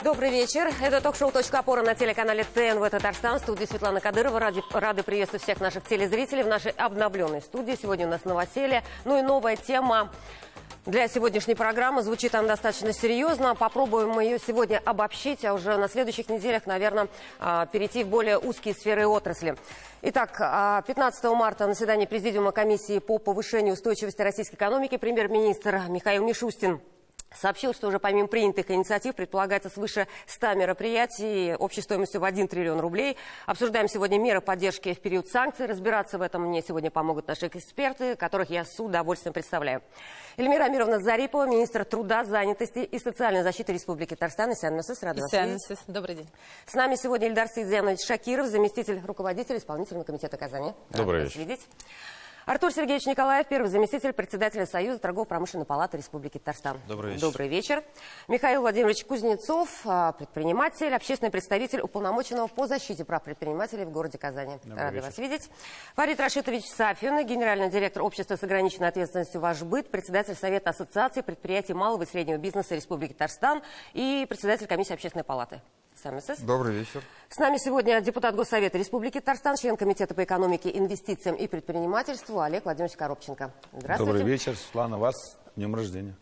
Добрый вечер. Это ток-шоу «Точка опоры» на телеканале ТНВ Татарстан. В студии Светлана Кадырова. Рады приветствовать всех наших телезрителей в нашей обновленной студии. Сегодня у нас новоселье. Ну и новая тема для сегодняшней программы. Звучит она достаточно серьезно. Попробуем мы ее сегодня обобщить, а уже на следующих неделях, наверное, перейти в более узкие сферы отрасли. Итак, 15 марта на заседании Президиума комиссии по повышению устойчивости российской экономики премьер-министр Михаил Мишустин сообщил, что уже помимо принятых инициатив предполагается свыше 100 мероприятий общей стоимостью в 1 триллион рублей. Обсуждаем сегодня меры поддержки в период санкций. Разбираться в этом мне сегодня помогут наши эксперты, которых я с удовольствием представляю. Эльмира Амировна Зарипова, министр труда, занятости и социальной защиты Республики Татарстан. Рада вас видеть. Добрый день. С нами сегодня Ильдар Сейдзянович Шакиров, заместитель руководителя исполнительного комитета Казани. Добрый вечер. Видеть. Артур Сергеевич Николаев, первый заместитель председателя Союза торгово-промышленной палаты Республики Татарстан. Добрый вечер. Добрый вечер. Михаил Владимирович Кузнецов, предприниматель, общественный представитель уполномоченного по защите прав предпринимателей в городе Казани. Рада вас видеть. Фарид Рашитович Сафин, генеральный директор общества с ограниченной ответственностью «Ваш быт», председатель Совета ассоциации предприятий малого и среднего бизнеса Республики Татарстан и председатель комиссии общественной палаты. Добрый вечер. С нами сегодня депутат Госсовета Республики Татарстан, член Комитета по экономике, инвестициям и предпринимательству Олег Владимирович Коробченко. Здравствуйте. Добрый вечер, Светлана, вас с днем рождения.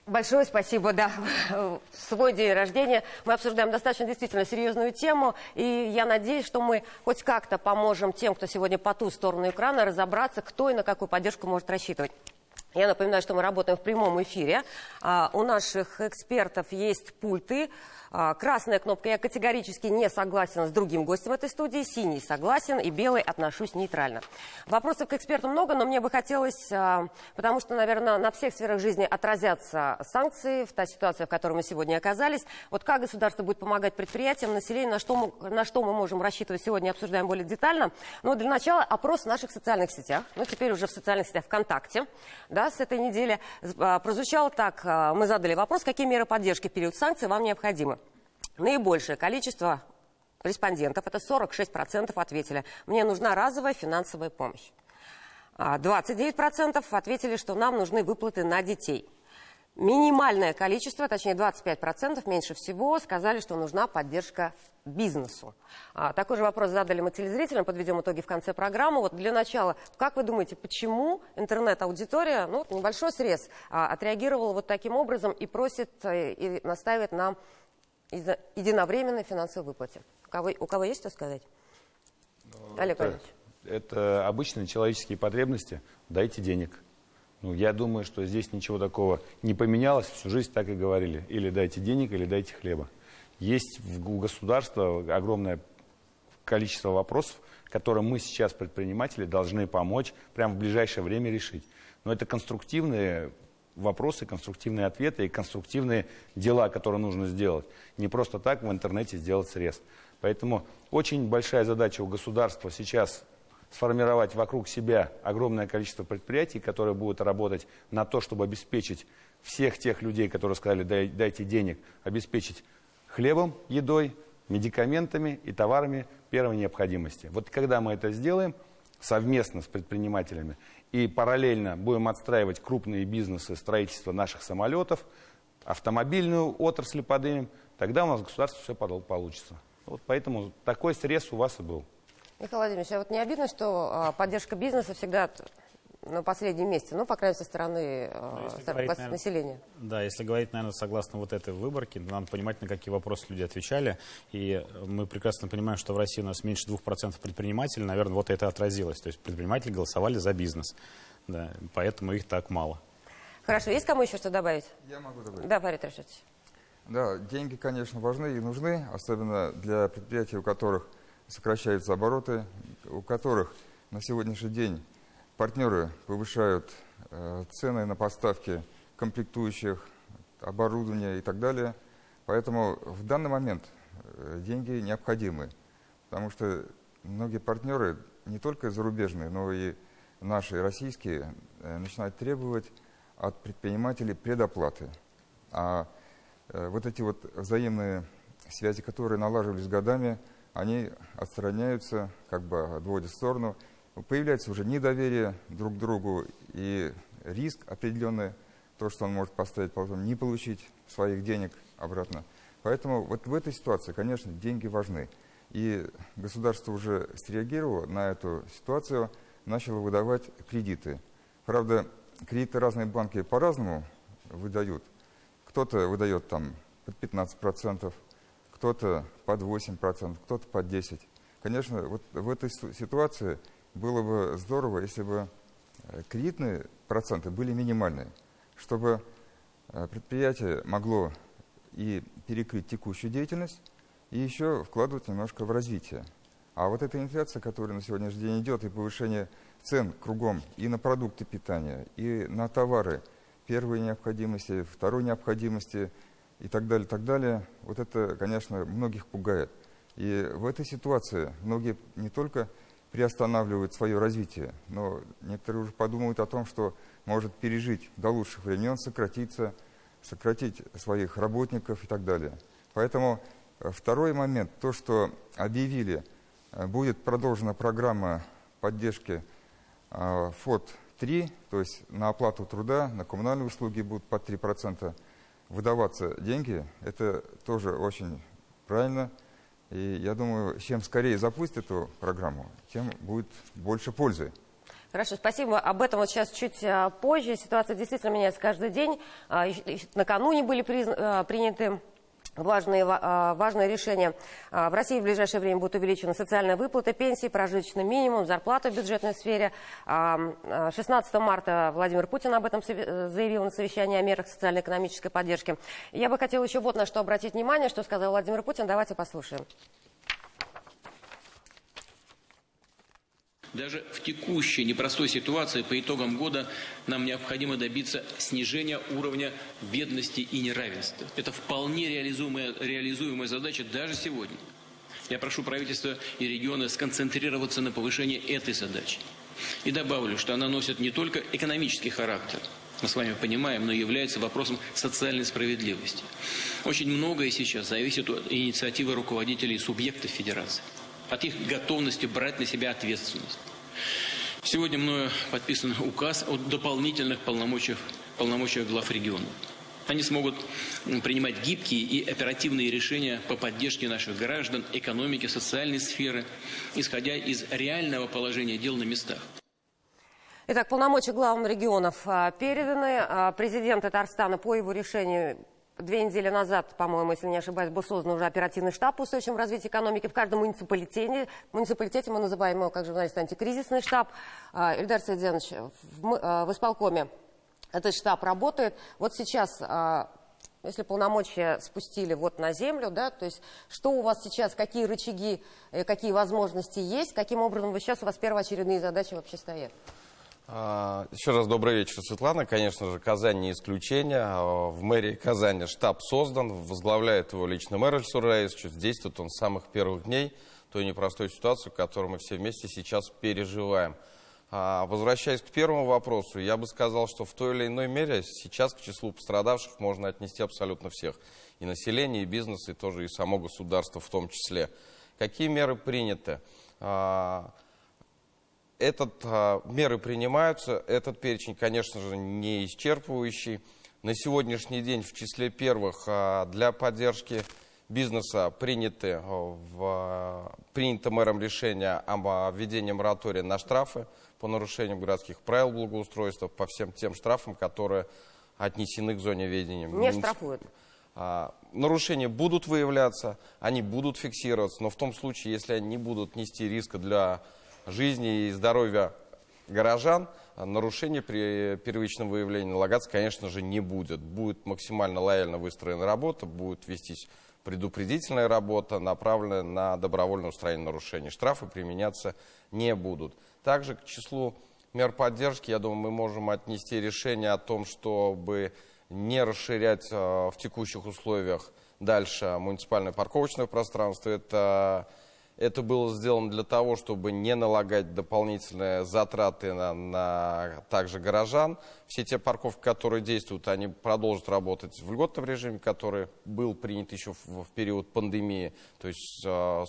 Большое спасибо, да. В свой день рождения мы обсуждаем достаточно действительно серьезную тему, и я надеюсь, что мы хоть как-то поможем тем, кто сегодня по ту сторону экрана, разобраться, кто и на какую поддержку может рассчитывать. Я напоминаю, что мы работаем в прямом эфире. У наших экспертов есть пульты. Красная кнопка «Я категорически не согласен» с другим гостем этой студии, синий согласен и белый отношусь нейтрально. Вопросов к эксперту много, но мне бы хотелось, потому что, наверное, на всех сферах жизни отразятся санкции в та ситуация, в которой мы сегодня оказались. Вот как государство будет помогать предприятиям, населению, на что мы можем рассчитывать, сегодня обсуждаем более детально. Но для начала опрос в наших социальных сетях, ну теперь уже в социальных сетях ВКонтакте, да, с этой недели прозвучало так, мы задали вопрос, какие меры поддержки в период санкций вам необходимы. Наибольшее количество респондентов, это 46%, ответили, мне нужна разовая финансовая помощь. 29% ответили, что нам нужны выплаты на детей. Минимальное количество, точнее 25%, меньше всего, сказали, что нужна поддержка бизнесу. Такой же вопрос задали мы телезрителям, подведем итоги в конце программы. Вот для начала, как вы думаете, почему интернет-аудитория, ну, небольшой срез, отреагировала вот таким образом и просит, и настаивает на единовременной финансовой выплате? У кого есть что сказать? Олег Владимирович. Это обычные человеческие потребности. Дайте денег. Ну, я думаю, что здесь ничего такого не поменялось. Всю жизнь так и говорили. Или дайте денег, или дайте хлеба. Есть у государства огромное количество вопросов, которые мы сейчас, предприниматели, должны помочь прямо в ближайшее время решить. Но это конструктивные вопросы, конструктивные ответы и конструктивные дела, которые нужно сделать. Не просто так в интернете сделать срез. Поэтому очень большая задача у государства сейчас сформировать вокруг себя огромное количество предприятий, которые будут работать на то, чтобы обеспечить всех тех людей, которые сказали, дайте денег, обеспечить хлебом, едой, медикаментами и товарами первой необходимости. Вот когда мы это сделаем совместно с предпринимателями и параллельно будем отстраивать крупные бизнесы строительства наших самолетов, автомобильную отрасль поднимем, тогда у нас государство все получится. Вот поэтому такой срез у вас и был. Михаил Владимирович, а вот не обидно, что поддержка бизнеса всегда на последнем месте, ну, по крайней мере, со стороны населения? Да, если говорить, наверное, согласно вот этой выборке, надо понимать, на какие вопросы люди отвечали. И мы прекрасно понимаем, что в России у нас меньше 2% предпринимателей, наверное, вот это отразилось. То есть предприниматели голосовали за бизнес, да, поэтому их так мало. Хорошо, есть кому еще что добавить? Я могу добавить. Да, Фарид Рашитович. Да, деньги, конечно, важны и нужны, особенно для предприятий, у которых сокращаются обороты, у которых на сегодняшний день партнеры повышают цены на поставки комплектующих, оборудования и так далее. Поэтому в данный момент деньги необходимы, потому что многие партнеры, не только зарубежные, но и наши, российские, начинают требовать от предпринимателей предоплаты. А вот эти вот взаимные связи, которые налаживались годами, они отстраняются, как бы отводят в сторону. Появляется уже недоверие друг к другу и риск определенный, то, что он может поставить, потом не получить своих денег обратно. Поэтому вот в этой ситуации, конечно, деньги важны. И государство уже среагировало на эту ситуацию, начало выдавать кредиты. Правда, кредиты разные банки по-разному выдают. Кто-то выдает там под 15%, кто-то под 8%, кто-то под 10%. Конечно, вот в этой ситуации было бы здорово, если бы кредитные проценты были минимальные, чтобы предприятие могло и перекрыть текущую деятельность, и еще вкладывать немножко в развитие. А вот эта инфляция, которая на сегодняшний день идет, и повышение цен кругом и на продукты питания, и на товары первой необходимости, второй необходимости и так далее, вот это, конечно, многих пугает. И в этой ситуации многие не только приостанавливают свое развитие, но некоторые уже подумают о том, что может пережить до лучших времен, сократить своих работников и так далее. Поэтому второй момент, то, что объявили, будет продолжена программа поддержки ФОД-3, то есть на оплату труда, на коммунальные услуги будут под 3% выдаваться деньги. Это тоже очень правильно. И я думаю, чем скорее запустят эту программу, тем будет больше пользы. Хорошо, спасибо. Об этом вот сейчас чуть позже. Ситуация действительно меняется каждый день. Накануне были приняты важные решения. В России в ближайшее время будут увеличены социальные выплаты, пенсии, прожиточный минимум, зарплата в бюджетной сфере. 16 марта Владимир Путин об этом заявил на совещании о мерах социально-экономической поддержки. Я бы хотела еще вот на что обратить внимание, что сказал Владимир Путин. Давайте послушаем. Даже в текущей непростой ситуации по итогам года нам необходимо добиться снижения уровня бедности и неравенства. Это вполне реализуемая задача даже сегодня. Я прошу правительство и регионы сконцентрироваться на повышении этой задачи. И добавлю, что она носит не только экономический характер, мы с вами понимаем, но является вопросом социальной справедливости. Очень многое сейчас зависит от инициативы руководителей и субъектов федерации, от их готовности брать на себя ответственность. Сегодня мною подписан указ о дополнительных полномочиях глав регионов. Они смогут принимать гибкие и оперативные решения по поддержке наших граждан, экономики, социальной сферы, исходя из реального положения дел на местах. Итак, полномочия главам регионов переданы. Президент Татарстана по его решению 2 недели назад, по-моему, если не ошибаюсь, был создан уже оперативный штаб по устойчивому развитию экономики в каждом муниципалитете. Мы называем его, как журналисты, антикризисный штаб. Ильдар Саидзянович, в исполкоме этот штаб работает. Вот сейчас, если полномочия спустили вот на землю, да, то есть что у вас сейчас, какие рычаги, какие возможности есть, каким образом у вас первоочередные задачи вообще стоят? Еще раз добрый вечер, Светлана. Конечно же, Казань не исключение. В мэрии Казани штаб создан, возглавляет его лично мэр Эльсур Раисович. Действует он с самых первых дней той непростой ситуации, которую мы все вместе сейчас переживаем. Возвращаясь к первому вопросу, я бы сказал, что в той или иной мере сейчас к числу пострадавших можно отнести абсолютно всех. И население, и бизнес, и тоже и само государство в том числе. Какие меры приняты? Меры принимаются, этот перечень, конечно же, не исчерпывающий. На сегодняшний день в числе первых для поддержки бизнеса принято мэром решение о введении моратория на штрафы по нарушениям городских правил благоустройства, по всем тем штрафам, которые отнесены к зоне ведения. Не штрафуют. Нарушения будут выявляться, они будут фиксироваться, но в том случае, если они не будут нести риска для жизни и здоровья горожан, нарушений при первичном выявлении налагаться, конечно же, не будет. Будет максимально лояльно выстроена работа, будет вестись предупредительная работа, направленная на добровольное устранение нарушений. Штрафы применяться не будут. Также к числу мер поддержки, я думаю, мы можем отнести решение о том, чтобы не расширять в текущих условиях дальше муниципальное парковочное пространство. Это Это было сделано для того, чтобы не налагать дополнительные затраты на также горожан. Все те парковки, которые действуют, они продолжат работать в льготном режиме, который был принят еще в период пандемии. То есть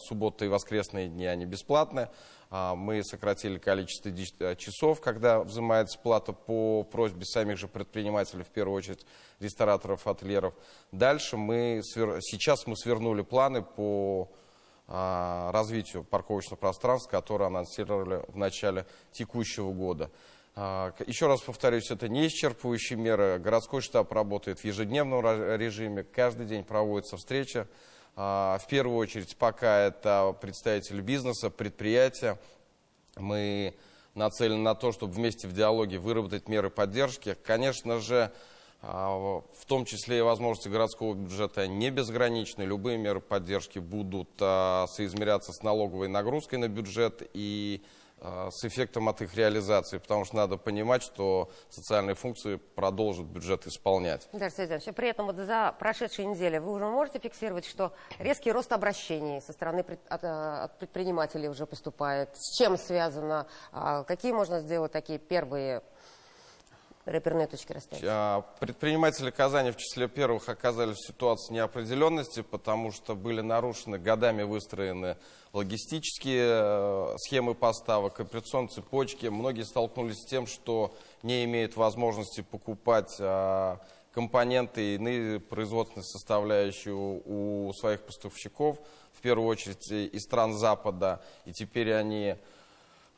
субботы и воскресные дни они бесплатны. Мы сократили количество часов, когда взимается плата по просьбе самих же предпринимателей, в первую очередь рестораторов, ательеров. Дальше сейчас мы свернули планы по развитию парковочного пространства, которое анонсировали в начале текущего года. Еще раз повторюсь, это не исчерпывающие меры. Городской штаб работает в ежедневном режиме, каждый день проводится встреча. В первую очередь, пока это представители бизнеса, предприятия. Мы нацелены на то, чтобы вместе в диалоге выработать меры поддержки. Конечно же, в том числе и возможности городского бюджета не безграничны. Любые меры поддержки будут соизмеряться с налоговой нагрузкой на бюджет и с эффектом от их реализации, потому что надо понимать, что социальные функции продолжит бюджет исполнять. Дарья Сергеевна, при этом вот за прошедшие недели вы уже можете фиксировать, что резкий рост обращений со стороны от предпринимателей уже поступает? С чем связано? Какие можно сделать такие первые реперные точки расставить? Предприниматели Казани в числе первых оказались в ситуации неопределенности, потому что были нарушены, годами выстроены логистические схемы поставок, операционные цепочки. Многие столкнулись с тем, что не имеют возможности покупать компоненты и иные производственные составляющие у своих поставщиков, в первую очередь из стран Запада, и теперь они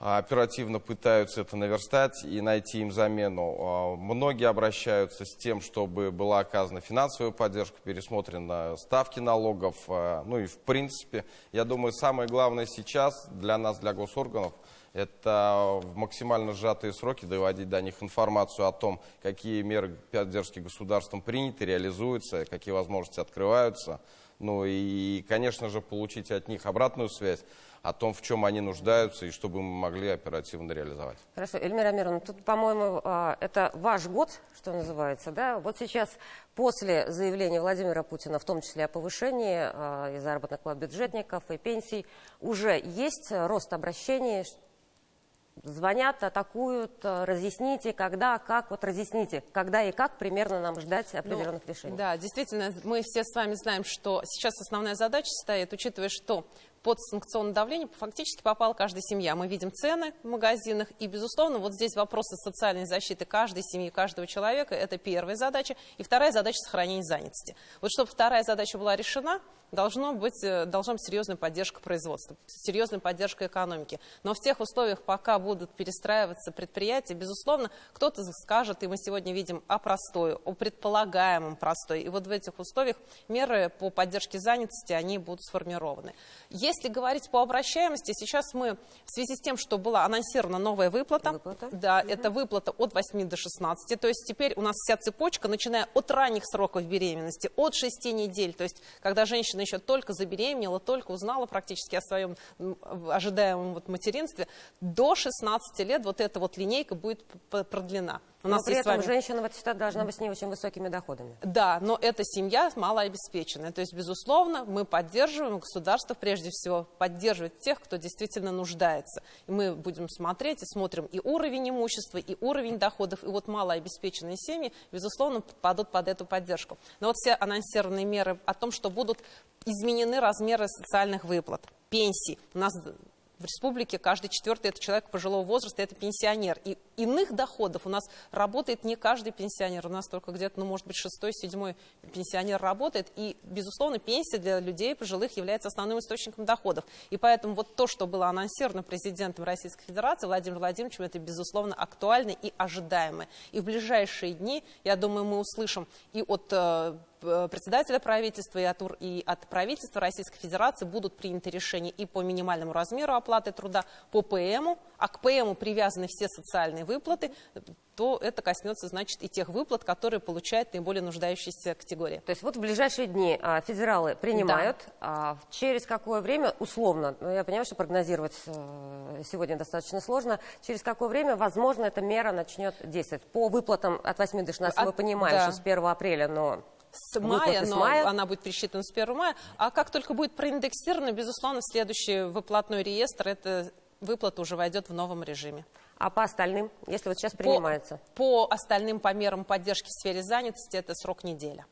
оперативно пытаются это наверстать и найти им замену. Многие обращаются с тем, чтобы была оказана финансовая поддержка, пересмотрены ставки налогов. Ну и в принципе, я думаю, самое главное сейчас для нас, для госорганов, это в максимально сжатые сроки доводить до них информацию о том, какие меры поддержки государством приняты, реализуются, какие возможности открываются. Ну и, конечно же, получить от них обратную связь о том, в чем они нуждаются, и чтобы мы могли оперативно реализовать. Хорошо, Эльмира Амировна, тут, по-моему, это ваш год, что называется, да? Вот сейчас, после заявления Владимира Путина, в том числе о повышении и заработных плат бюджетников, и пенсий, уже есть рост обращений? Звонят, атакуют, разъясните, когда, как, вот разъясните, когда и как примерно нам ждать определенных решений. Да, действительно, мы все с вами знаем, что сейчас основная задача стоит, учитывая, что под санкционное давление фактически попала каждая семья. Мы видим цены в магазинах, и, безусловно, вот здесь вопросы социальной защиты каждой семьи, каждого человека – это первая задача. И вторая задача – сохранение занятости. Вот чтобы вторая задача была решена, должна быть серьезная поддержка производства, серьезная поддержка экономики. Но в тех условиях, пока будут перестраиваться предприятия, безусловно, кто-то скажет, и мы сегодня видим о простое, о предполагаемом простое. И вот в этих условиях меры по поддержке занятости, они будут сформированы. Если говорить по обращаемости, сейчас мы в связи с тем, что была анонсирована новая выплата, да, это выплата от 8 до 16, то есть теперь у нас вся цепочка, начиная от ранних сроков беременности, от 6 недель, то есть когда женщина еще только забеременела, только узнала практически о своем ожидаемом материнстве, до 16 лет вот эта вот линейка будет продлена. Но при этом женщина в этой ситуации должна быть с не очень высокими доходами. Да, но эта семья малообеспеченная. То есть, безусловно, мы поддерживаем, государство прежде всего поддерживает тех, кто действительно нуждается. И мы будем смотреть и смотрим и уровень имущества, и уровень доходов. И вот малообеспеченные семьи, безусловно, попадут под эту поддержку. Но вот все анонсированные меры о том, что будут изменены размеры социальных выплат, пенсий. У нас в республике каждый четвертый это человек пожилого возраста, это пенсионер. И иных доходов у нас работает не каждый пенсионер. У нас только где-то, ну, может быть, 6-7 пенсионер работает. И, безусловно, пенсия для людей пожилых является основным источником доходов. И поэтому вот то, что было анонсировано президентом Российской Федерации Владимиром Владимировичем, это, безусловно, актуально и ожидаемо. И в ближайшие дни, я думаю, мы услышим и от председателя правительства и от правительства Российской Федерации будут приняты решения и по минимальному размеру оплаты труда, по ПМу, а к ПМу привязаны все социальные выплаты, то это коснется, значит, и тех выплат, которые получают наиболее нуждающиеся категории. То есть вот в ближайшие дни федералы принимают, да. Через какое время, условно, я понимаю, что прогнозировать сегодня достаточно сложно, через какое время, возможно, эта мера начнет действовать? По выплатам от 8 до 16 мы понимаем, да. что с 1 апреля, но... с Выплаты мая, с но мая. она будет пересчитана с 1 мая. А как только будет проиндексировано, безусловно, в следующий выплатной реестр эта выплата уже войдет в новом режиме. А по остальным, если вот сейчас принимается? По остальным, по мерам поддержки в сфере занятости, это срок неделя.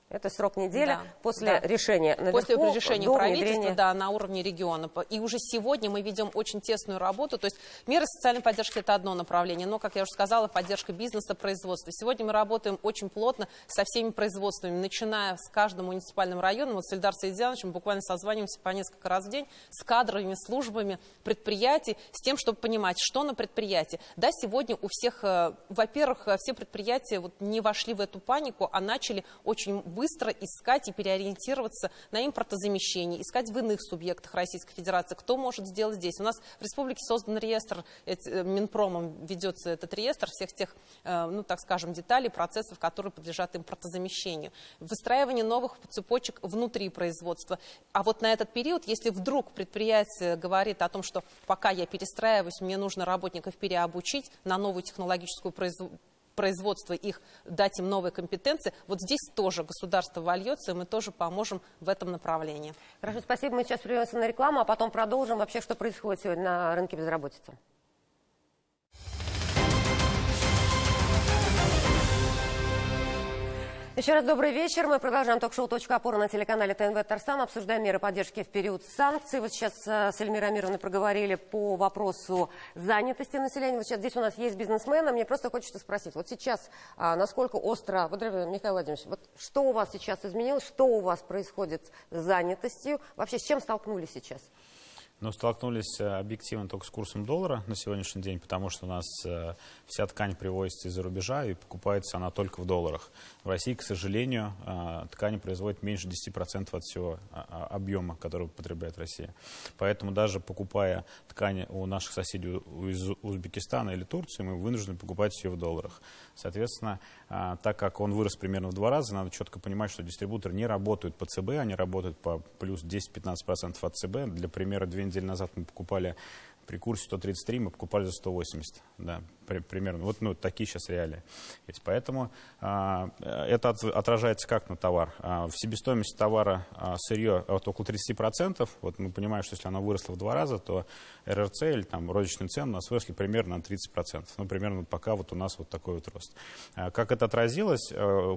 Это срок недели Да, после да. решения наверху, После решения до правительства, внедрения. да, на уровне региона. И уже сегодня мы ведем очень тесную работу. То есть меры социальной поддержки – это одно направление, но, как я уже сказала, поддержка бизнеса, производства. Сегодня мы работаем очень плотно со всеми производствами, начиная с каждым муниципальным районом. Вот с Ильдаром Саидзяновичем мы буквально созваниваемся по несколько раз в день с кадровыми службами предприятий, с тем, чтобы понимать, что на предприятии. Да, сегодня у всех, во-первых, все предприятия вот не вошли в эту панику, а начали очень быстро искать и переориентироваться на импортозамещение, искать в иных субъектах Российской Федерации, кто может сделать здесь. У нас в республике создан реестр, Минпромом ведется этот реестр всех тех, ну так скажем, деталей, процессов, которые подлежат импортозамещению. Выстраивание новых цепочек внутри производства. А вот на этот период, если вдруг предприятие говорит о том, что пока я перестраиваюсь, мне нужно работников переобучить на новую технологическую производство их, дать им новые компетенции. Вот здесь тоже государство вольется, и мы тоже поможем в этом направлении. Хорошо, спасибо. Мы сейчас прервемся на рекламу, а потом продолжим вообще, что происходит сегодня на рынке безработицы. Еще раз добрый вечер. Мы продолжаем ток-шоу «Точка опоры» на телеканале ТНВ Татарстан. Обсуждаем меры поддержки в период санкций. Вот сейчас с Эльмирой Амировной проговорили по вопросу занятости населения. Вот сейчас здесь у нас есть бизнесмены. Мне просто хочется спросить. Вот сейчас насколько остро... Вот, Михаил Владимирович, вот что у вас сейчас изменилось? Что у вас происходит с занятостью? Вообще с чем столкнулись сейчас? Но столкнулись объективно только с курсом доллара на сегодняшний день, потому что у нас вся ткань привозится из-за рубежа и покупается она только в долларах. В России, к сожалению, ткани производят меньше 10% от всего объема, который потребляет Россия. Поэтому даже покупая ткани у наших соседей из Узбекистана или Турции, мы вынуждены покупать ее в долларах. Соответственно, так как он вырос примерно в 2 раза, надо четко понимать, что дистрибуторы не работают по ЦБ, они работают по плюс 10-15% от ЦБ. Для примера, 2 недели назад мы покупали при курсе 133, мы покупали за 180, да, примерно. Вот такие сейчас реалии. Поэтому это отражается как на товар. В себестоимости товара сырье около 30%. Вот мы понимаем, что если оно выросло в 2 раза, то РРЦ или там розничные цены у нас выросли примерно на 30%. Ну, примерно пока вот у нас вот такой вот рост. Как это отразилось?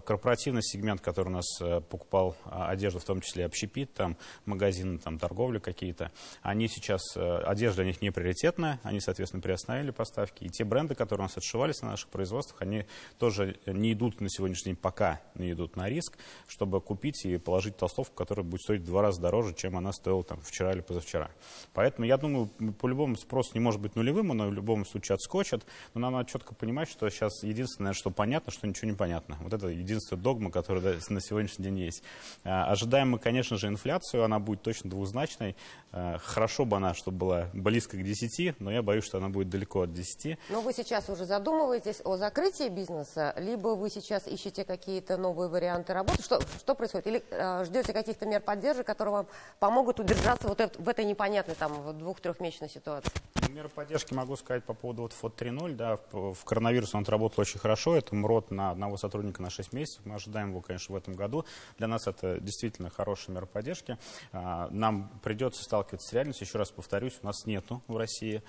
Корпоративный сегмент, который у нас покупал одежду, в том числе общепит, там магазины, там торговля какие-то, они сейчас, одежда для них не приоритетная, они, соответственно, приостановили поставки. И те бренды, которые у нас отшивались на наших производствах, они тоже не идут на сегодняшний день, пока не идут на риск, чтобы купить и положить толстовку, которая будет стоить в 2 раза дороже, чем она стоила там вчера или позавчера. Поэтому я думаю, по-любому спрос не может быть нулевым, он в любом случае отскочит, но нам надо четко понимать, что сейчас единственное, что понятно, что ничего не понятно. Вот это единственная догма, которая на сегодняшний день есть. Ожидаем мы, конечно же, инфляцию, она будет точно двузначной. Хорошо бы она, чтобы была близко к 10, но я боюсь, что она будет далеко от 10. Но вы сейчас уже задумываетесь о закрытии бизнеса, либо вы сейчас ищете какие-то новые варианты работы? Что происходит? Или ждете каких-то мер поддержки, которые вам помогут удержаться вот в этой непонятной там 2-3-месячной ситуации? Меры поддержки могу сказать по поводу вот ФОД 3.0. Да, в коронавирус он отработал очень хорошо. Это МРОД на одного сотрудника на 6 месяцев. Мы ожидаем его, конечно, в этом году. Для нас это действительно хорошая мера поддержки. Нам придется сталкиваться с реальностью. Еще раз повторюсь, у нас нету в России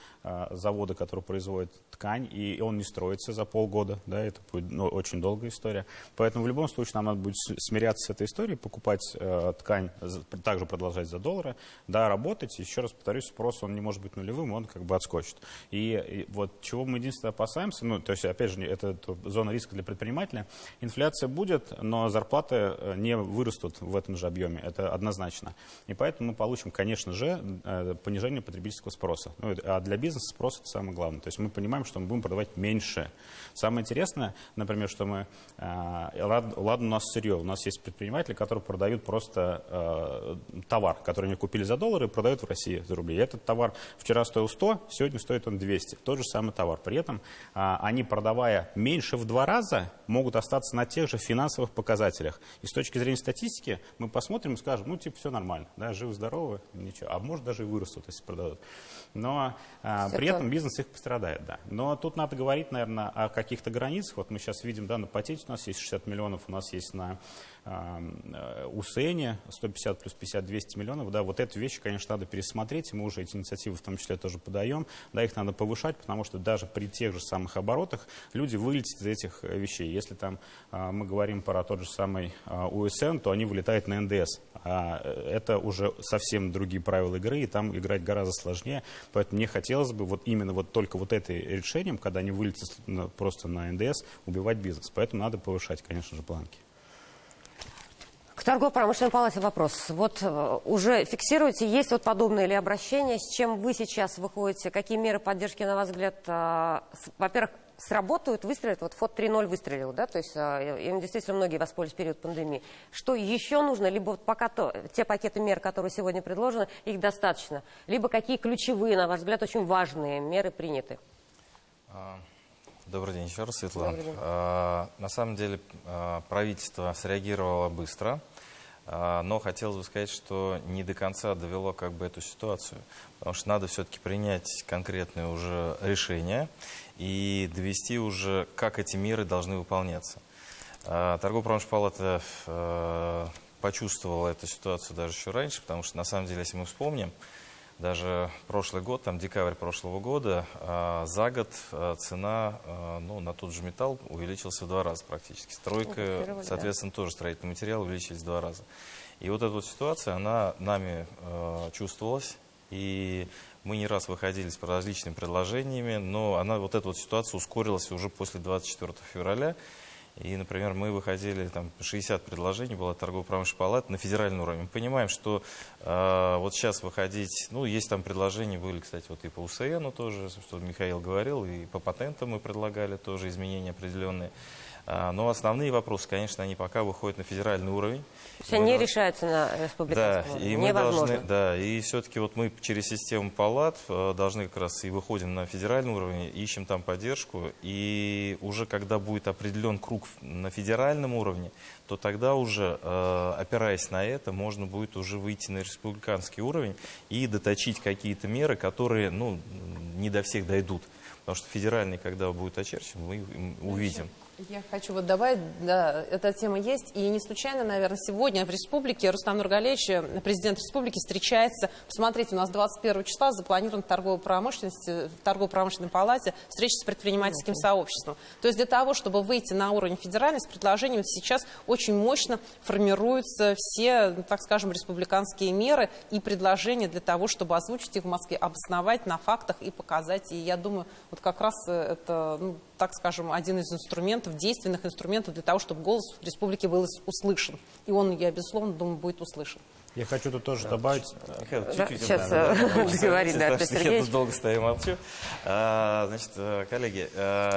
завода, который производит ткань, и он не строится за полгода. Да, это будет очень долгая история. Поэтому в любом случае нам надо будет смиряться с этой историей, покупать ткань, также продолжать за доллары, да, работать. Еще раз повторюсь, спрос он не может быть нулевым, он как бы отскочит. И вот чего мы единственное опасаемся, то есть, опять же, это зона риска для предпринимателя. Инфляция будет, но зарплаты не вырастут в этом же объеме. Это однозначно. И поэтому мы получим, конечно же, понижение потребительского спроса. А для бизнеса спрос — это самое главное. То есть мы понимаем, что мы будем продавать меньше. Самое интересное, например, что мы... Ладно, у нас сырье. У нас есть предприниматели, которые продают просто товар, который они купили за доллары и продают в России за рубли. И этот товар вчера стоил 100, сегодня стоит он 200. Тот же самый товар. При этом они, продавая меньше в 2 раза, могут остаться на тех же финансовых показателях. И с точки зрения статистики мы посмотрим и скажем, все нормально, да, живы-здоровы, ничего. А может даже и вырастут, если продадут. Но при этом бизнес их пострадает, да. Но тут тут надо говорить, наверное, о каких-то границах. Вот мы сейчас видим, да, на патенте у нас есть 60 миллионов, у нас есть на УСНе 150 плюс 50, 200 миллионов. Да, вот эти вещи, конечно, надо пересмотреть, и мы уже эти инициативы в том числе тоже подаем. Да, их надо повышать, потому что даже при тех же самых оборотах люди вылетят из этих вещей. Если там мы говорим про тот же самый УСН, то они вылетают на НДС. А это уже совсем другие правила игры, и там играть гораздо сложнее. Поэтому мне хотелось бы вот именно вот только вот этим решением, когда они вылетят просто на НДС, убивать бизнес. Поэтому надо повышать, конечно же, планки. К торгово-промышленной палате вопрос. Вот уже фиксируете, есть вот подобные ли обращения, с чем вы сейчас выходите, какие меры поддержки, на ваш взгляд, во-первых, сработают, выстрелят, вот ФОД 3.0 выстрелил, да, то есть им действительно многие воспользовались в период пандемии. Что еще нужно, либо вот пока те пакеты мер, которые сегодня предложены, их достаточно, либо какие ключевые, на ваш взгляд, очень важные меры приняты? Добрый день еще раз, Светлана. Добрый день. На самом деле правительство среагировало быстро, но хотелось бы сказать, что не до конца довело как бы эту ситуацию, потому что надо все-таки принять конкретные уже решения и довести уже, как эти меры должны выполняться. Торгово-промышленная палата почувствовала эту ситуацию даже еще раньше, потому что на самом деле, если мы вспомним, даже прошлый год, там декабрь прошлого года, за год цена на тот же металл увеличилась в 2 раза практически. Стройка, соответственно, тоже строительный материал увеличились в 2 раза. И вот эта вот ситуация, она нами чувствовалась, и мы не раз выходили с различными предложениями, но вот эта вот ситуация ускорилась уже после 24 февраля. И, например, мы выходили, там 60 предложений была торгово-промышленной палаты на федеральный уровень. Мы понимаем, что вот сейчас выходить, есть там предложения, были, кстати, вот и по УСНу тоже, что Михаил говорил, и по патентам мы предлагали тоже изменения определенные. Но основные вопросы, конечно, они пока выходят на федеральный уровень. То есть они не решаются на республиканском уровне, и мы невозможно. должны, и все-таки вот мы через систему палат должны как раз и выходим на федеральный уровень, ищем там поддержку, и уже когда будет определен круг на федеральном уровне, то тогда уже, опираясь на это, можно будет уже выйти на республиканский уровень и доточить какие-то меры, которые, не до всех дойдут. Потому что федеральный, когда будет очерчен, мы увидим. Я хочу добавить, да, эта тема есть. И не случайно, наверное, сегодня в республике Рустам Нургалиевич, президент республики, встречается. Посмотрите, у нас 21 числа запланирован в торгово-промышленной палате встреча с предпринимательским сообществом. То есть для того, чтобы выйти на уровень федеральный с предложениями, сейчас очень мощно формируются все, так скажем, республиканские меры и предложения для того, чтобы озвучить их в Москве, обосновать на фактах и показать. И я думаю, вот как раз это, так скажем, один из инструментов, действенных инструментов для того, чтобы голос республики был услышан. И он, я безусловно, думаю, будет услышан. Я хочу тут тоже добавить... Михаил, чуть-чуть. Сейчас договорит, да, Я тут долго стою, молчу. Значит, коллеги,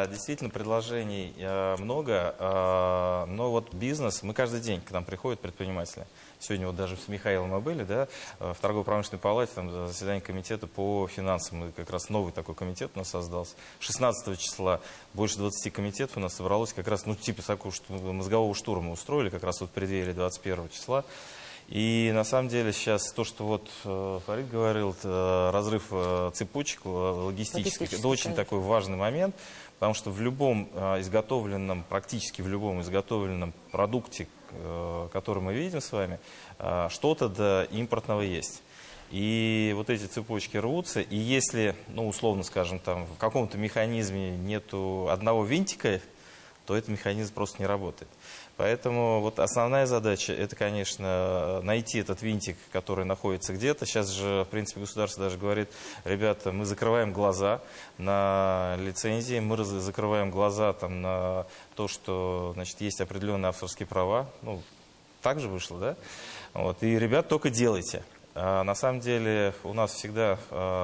действительно предложений много, но вот бизнес, мы каждый день к нам приходят предприниматели. Сегодня вот даже с Михаилом мы были, да, в торгово-промышленной палате, там заседание комитета по финансам, мы как раз новый такой комитет у нас создался. 16 числа больше 20 комитетов у нас собралось, как раз, типа такого мозгового штурма устроили, как раз вот в преддверии 21 числа. И на самом деле сейчас то, что вот Фарид говорил, разрыв цепочек логистических, это очень такой важный момент, потому что в любом изготовленном, практически в любом изготовленном продукте, который мы видим с вами, что-то до импортного есть. И вот эти цепочки рвутся, и если, условно скажем, там в каком-то механизме нету одного винтика, то этот механизм просто не работает. Поэтому вот основная задача, это, конечно, найти этот винтик, который находится где-то. Сейчас же, в принципе, государство даже говорит, ребята, мы закрываем глаза на лицензии, мы закрываем глаза там, на то, что, значит, есть определенные авторские права. Так же вышло, да? Вот. И, ребят, только делайте. На самом деле у нас всегда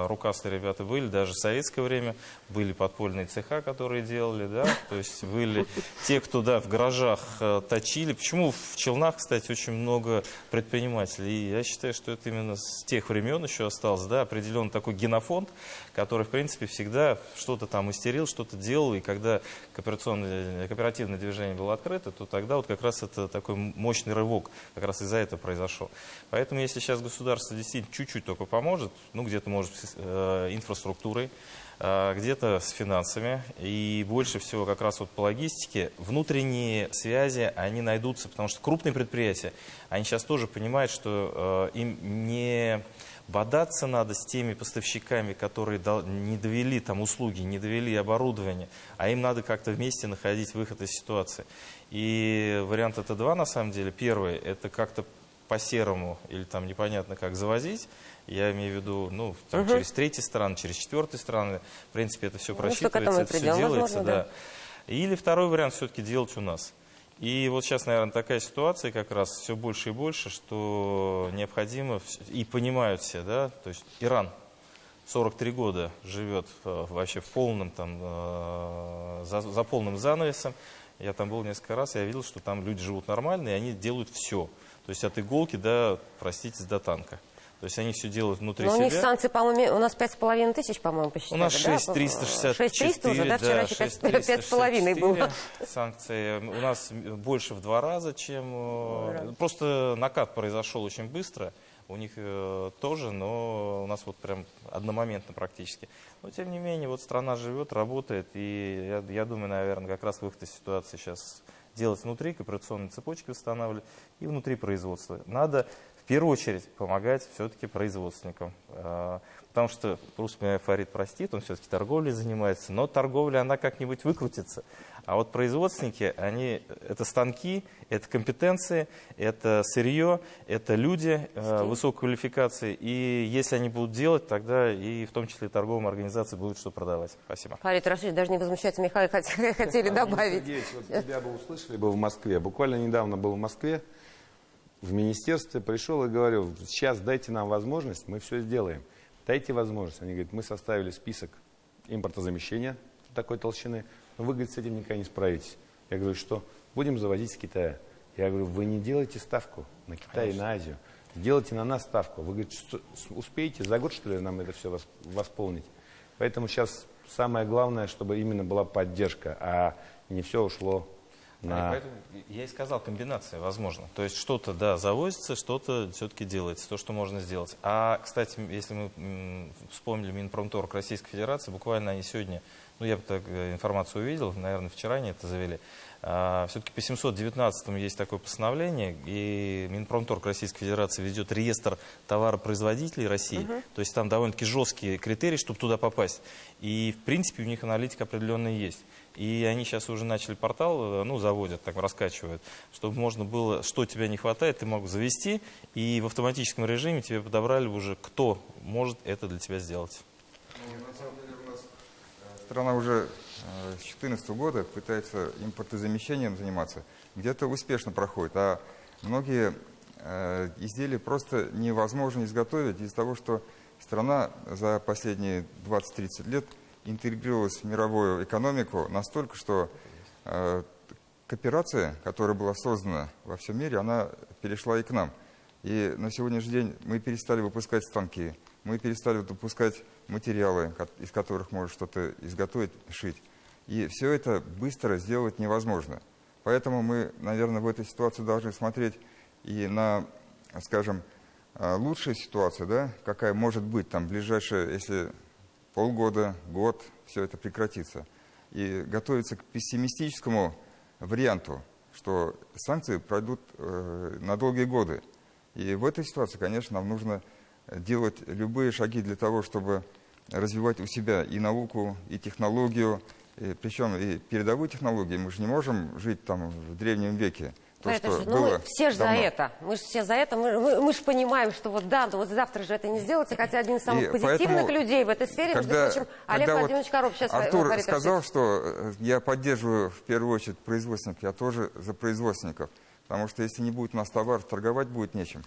рукастые ребята были, даже в советское время были подпольные цеха, которые делали, да, то есть были те, кто, да, в гаражах точили. Почему в Челнах, кстати, очень много предпринимателей? И я считаю, что это именно с тех времен еще осталось, да, определенный такой генофонд, который, в принципе, всегда что-то там мастерил, что-то делал, и когда кооперативное движение было открыто, то тогда вот как раз это такой мощный рывок, как раз из-за этого произошел. Поэтому если сейчас государство действительно чуть-чуть только поможет, где-то может инфраструктурой, где-то с финансами, и больше всего как раз вот по логистике. Внутренние связи, они найдутся, потому что крупные предприятия, они сейчас тоже понимают, что им не бодаться надо с теми поставщиками, которые не довели там услуги, не довели оборудование, а им надо как-то вместе находить выход из ситуации. И вариант это два, на самом деле. Первый, это как-то по-серому или там непонятно как завозить. Я имею в виду, ну, там, через третьи страны, через четвертые страны. В принципе, это все просчитывается, это все делается. Да. Или второй вариант все-таки делать у нас. И вот сейчас, наверное, такая ситуация как раз все больше и больше, что необходимо, и понимают все, да, то есть Иран 43 года живет вообще в полном, там, за полным занавесом. Я там был несколько раз, я видел, что там люди живут нормально, и они делают все. То есть от иголки до, простите, до танка. То есть они все делают внутри себя. У них санкции, по-моему, у нас 5,5 тысяч, по-моему, посчитали. У нас 6364. 6300 уже, да, вчера 5,5 было. Санкции у нас больше в 2 раза, чем... Просто накат произошел очень быстро. У них тоже, но у нас вот прям одномоментно практически. Но тем не менее, вот страна живет, работает, и я думаю, наверное, как раз выход из ситуации сейчас делать внутри, кооперационные цепочки восстанавливать и внутри производства. Надо в первую очередь помогать все-таки производственникам. Потому что, пусть меня Фарид простит, он все-таки торговлей занимается, но торговля, она как-нибудь выкрутится. А вот производственники, они, это станки, это компетенции, это сырье, это люди высокой квалификации. И если они будут делать, тогда и в том числе торговым организациям будут что продавать. Спасибо. Фарид Рашидович, даже не возмущается, Михаил, хотели добавить. Сергеевич, вот тебя бы услышали, был в Москве. Буквально недавно был в Москве, в министерстве, пришел и говорил, сейчас дайте нам возможность, мы все сделаем. Дайте возможность. Они говорят, мы составили список импортозамещения такой толщины, но вы, говорит, с этим никогда не справитесь. Я говорю, что? Будем завозить с Китая. Я говорю, вы не делайте ставку на Китай и на Азию. Сделайте на нас ставку. Вы, говорите, что, успеете за год, что ли, нам это все восполнить? Поэтому сейчас самое главное, чтобы именно была поддержка, а не все ушло на... Поэтому я и сказал, комбинация возможно. То есть что-то, да, завозится, что-то все-таки делается, то, что можно сделать. А, кстати, если мы вспомнили Минпромторг Российской Федерации, буквально они сегодня, ну, я бы так информацию увидел, наверное, вчера они это завели. Все-таки по 719-му есть такое постановление, и Минпромторг Российской Федерации ведет реестр товаропроизводителей России. То есть там довольно-таки жесткие критерии, чтобы туда попасть. И, в принципе, у них аналитика определенная есть. И они сейчас уже начали портал, ну, заводят, так раскачивают, чтобы можно было, что тебе не хватает, ты мог завести, и в автоматическом режиме тебе подобрали уже, кто может это для тебя сделать. Ну, на самом деле у нас страна уже с 2014 года пытается импортозамещением заниматься. Где-то успешно проходит, а многие изделия просто невозможно изготовить из-за того, что страна за последние 20-30 лет интегрировалась в мировую экономику настолько, что кооперация, которая была создана во всем мире, она перешла и к нам. И на сегодняшний день мы перестали выпускать станки, мы перестали выпускать материалы, из которых можно что-то изготовить, шить. И все это быстро сделать невозможно. Поэтому мы, наверное, в этой ситуации должны смотреть и на, скажем, лучшую ситуацию, да, какая может быть там ближайшая, если полгода, год, все это прекратится. И готовиться к пессимистическому варианту, что санкции пройдут на долгие годы. И в этой ситуации, конечно, нам нужно делать любые шаги для того, чтобы развивать у себя и науку, и технологию, причем и передовую технологию. Мы же не можем жить там в древнем веке. То, что было все же за это. Мы же все за это. Мы же понимаем, что вот да, но вот завтра же это не сделается. Хотя один из самых позитивных людей в этой сфере, между прочим, Олег Владимирович Короб. Сейчас Артур сказал, что я поддерживаю в первую очередь производственников, я тоже за производственников. Потому что если не будет у нас товар, торговать будет нечем.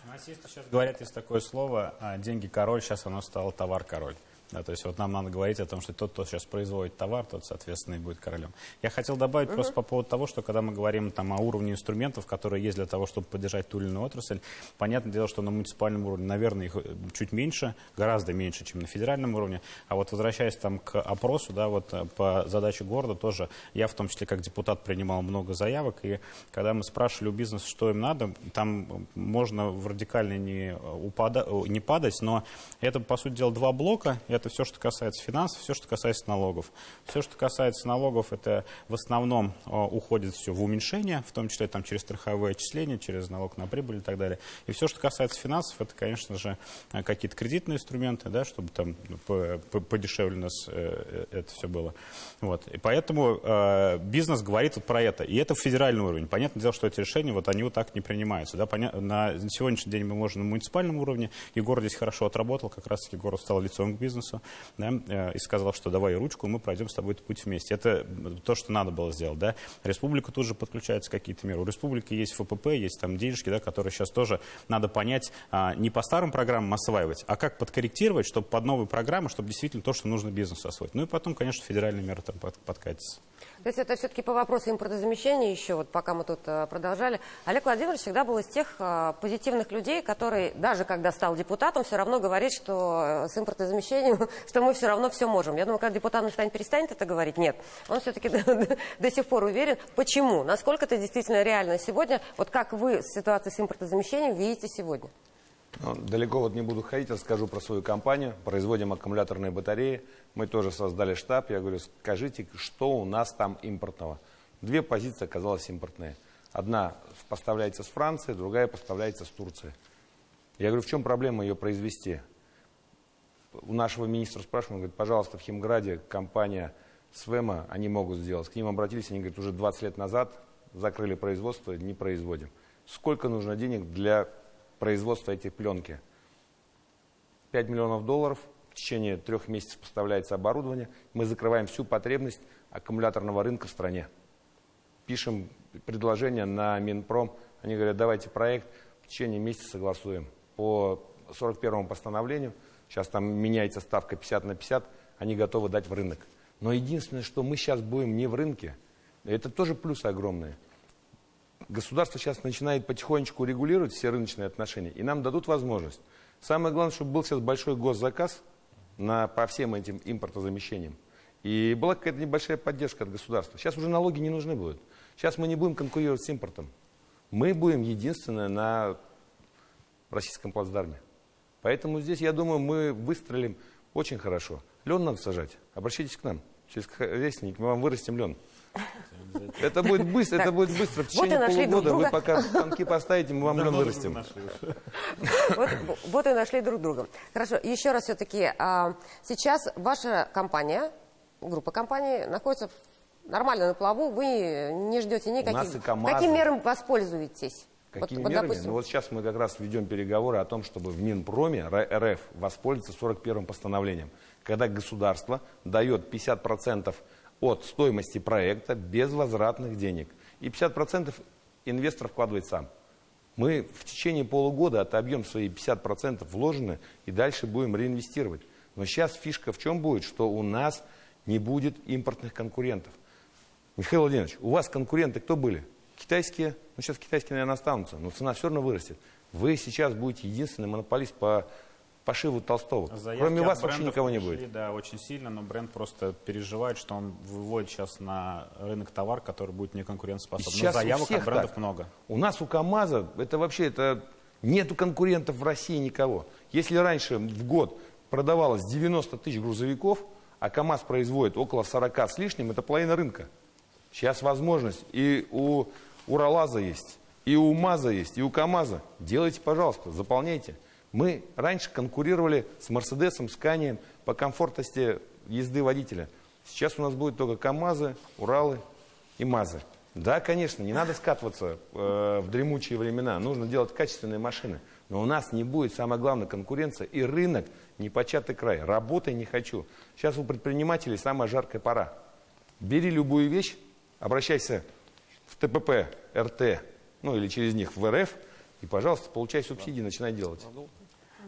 Финансисты сейчас говорят, есть такое слово, деньги король, сейчас оно стало товар король. Да, то есть вот нам надо говорить о том, что тот, кто сейчас производит товар, тот, соответственно, и будет королем. Я хотел добавить просто по поводу того, что когда мы говорим там, о уровне инструментов, которые есть для того, чтобы поддержать ту или иную отрасль, понятное дело, что на муниципальном уровне, наверное, их чуть меньше, гораздо меньше, чем на федеральном уровне. А вот возвращаясь там, к опросу, да, вот, по задаче города тоже, я в том числе как депутат принимал много заявок, и когда мы спрашивали у бизнеса, что им надо, там можно в радикально не падать, но это, по сути дела, два блока. Это это все, что касается финансов, все, что касается налогов. Все, что касается налогов, это в основном уходит все в уменьшение, в том числе там, через страховые отчисления, через налог на прибыль и так далее. И все, что касается финансов, это, конечно же, какие-то кредитные инструменты, да, чтобы там подешевле у нас это все было. Вот. И поэтому бизнес говорит вот про это. И это федеральный уровень. Понятное дело, что эти решения, вот они вот так не принимаются. Да? На сегодняшний день мы можем на муниципальном уровне. Егор здесь хорошо отработал, как раз-таки Егор стал лицом к бизнесу, да, и сказал, что давай ручку, мы пройдем с тобой этот путь вместе. Это то, что надо было сделать. Да? Республика тут же подключается какие-то меры. У республики есть ФПП, есть там денежки, да, которые сейчас тоже надо понять, не по старым программам осваивать, а как подкорректировать, чтобы под новые программы, чтобы действительно то, что нужно бизнесу освоить. Ну и потом, конечно, федеральные меры там подкатятся. То есть это все-таки по вопросу импортозамещения еще, вот пока мы тут продолжали. Олег Владимирович всегда был из тех позитивных людей, который, даже когда стал депутатом, все равно говорит, что с импортозамещением, что мы все равно все можем. Я думаю, когда депутат перестанет это говорить, нет. Он все-таки до сих пор уверен. Почему? Насколько это действительно реально сегодня? Вот как вы ситуацию с импортозамещением видите сегодня? Далеко вот не буду ходить, расскажу про свою компанию. Производим аккумуляторные батареи. Мы тоже создали штаб. Я говорю, скажите, что у нас там импортного? Две позиции оказалось импортные. Одна поставляется с Франции, другая поставляется с Турции. Я говорю, в чем проблема ее произвести? У нашего министра спрашиваем, он говорит, пожалуйста, в Химграде компания Свема, они могут сделать. К ним обратились, они говорят, уже 20 лет назад закрыли производство, не производим. Сколько нужно денег для производства этих пленки? 5 миллионов долларов. В течение 3 месяцев поставляется оборудование. Мы закрываем всю потребность аккумуляторного рынка в стране. Пишем предложение на Минпром. Они говорят, давайте проект, в течение месяца согласуем. По 41-му постановлению, сейчас там меняется ставка 50 на 50, они готовы дать в рынок. Но единственное, что мы сейчас будем не в рынке, это тоже плюсы огромные. Государство сейчас начинает потихонечку регулировать все рыночные отношения, и нам дадут возможность. Самое главное, чтобы был сейчас большой госзаказ по всем этим импортозамещениям. И была какая-то небольшая поддержка от государства. Сейчас уже налоги не нужны будут. Сейчас мы не будем конкурировать с импортом. Мы будем единственное на российском плацдарме. Поэтому здесь, я думаю, мы выстрелим очень хорошо. Лен надо сажать. Обращайтесь к нам. Сельскохозяйственники, мы вам вырастим лен. Это будет быстро, В течение полугода вы пока станки поставите, мы вам лен вырастим. Вот и нашли друг друга. Хорошо, еще раз все-таки. Сейчас ваша компания, группа компаний, находится нормально на плаву. Вы не ждете никаких... Каким мерам воспользуетесь? Какими мерами? Допустим... Вот сейчас мы как раз ведем переговоры о том, чтобы в Минпроме РФ воспользоваться 41-м постановлением, когда государство дает 50% от стоимости проекта без возвратных денег. И 50% инвестор вкладывает сам. Мы в течение полугода отобьем свои 50% вложенные и дальше будем реинвестировать. Но сейчас фишка в чем будет? Что у нас не будет импортных конкурентов. Михаил Владимирович, у вас конкуренты кто были? Китайские, ну сейчас китайские, наверное, останутся, но цена все равно вырастет. Вы сейчас будете единственный монополист по пошиву Толстого. Кроме вас вообще никого не будет. Да, очень сильно, но бренд просто переживает, что он выводит сейчас на рынок товар, который будет неконкурентоспособный. Но заявок от брендов так много. У нас у КАМАЗа нету конкурентов в России никого. Если раньше в год продавалось 90 тысяч грузовиков, а КАМАЗ производит около 40 с лишним, это половина рынка. Сейчас возможность и у Уралаза есть, и у МАЗа есть, и у КАМАЗа. Делайте, пожалуйста, заполняйте. Мы раньше конкурировали с Мерседесом, с Сканием по комфортности езды водителя. Сейчас у нас будет только КАМАЗы, Уралы и МАЗы. Да, конечно, не надо скатываться в дремучие времена. Нужно делать качественные машины. Но у нас не будет, самое главное, конкуренция. И рынок непочатый край. Работай не хочу. Сейчас у предпринимателей самая жаркая пора. Бери любую вещь, обращайся в ТПП, РТ, ну или через них в РФ, и, пожалуйста, получай субсидии, начинай делать.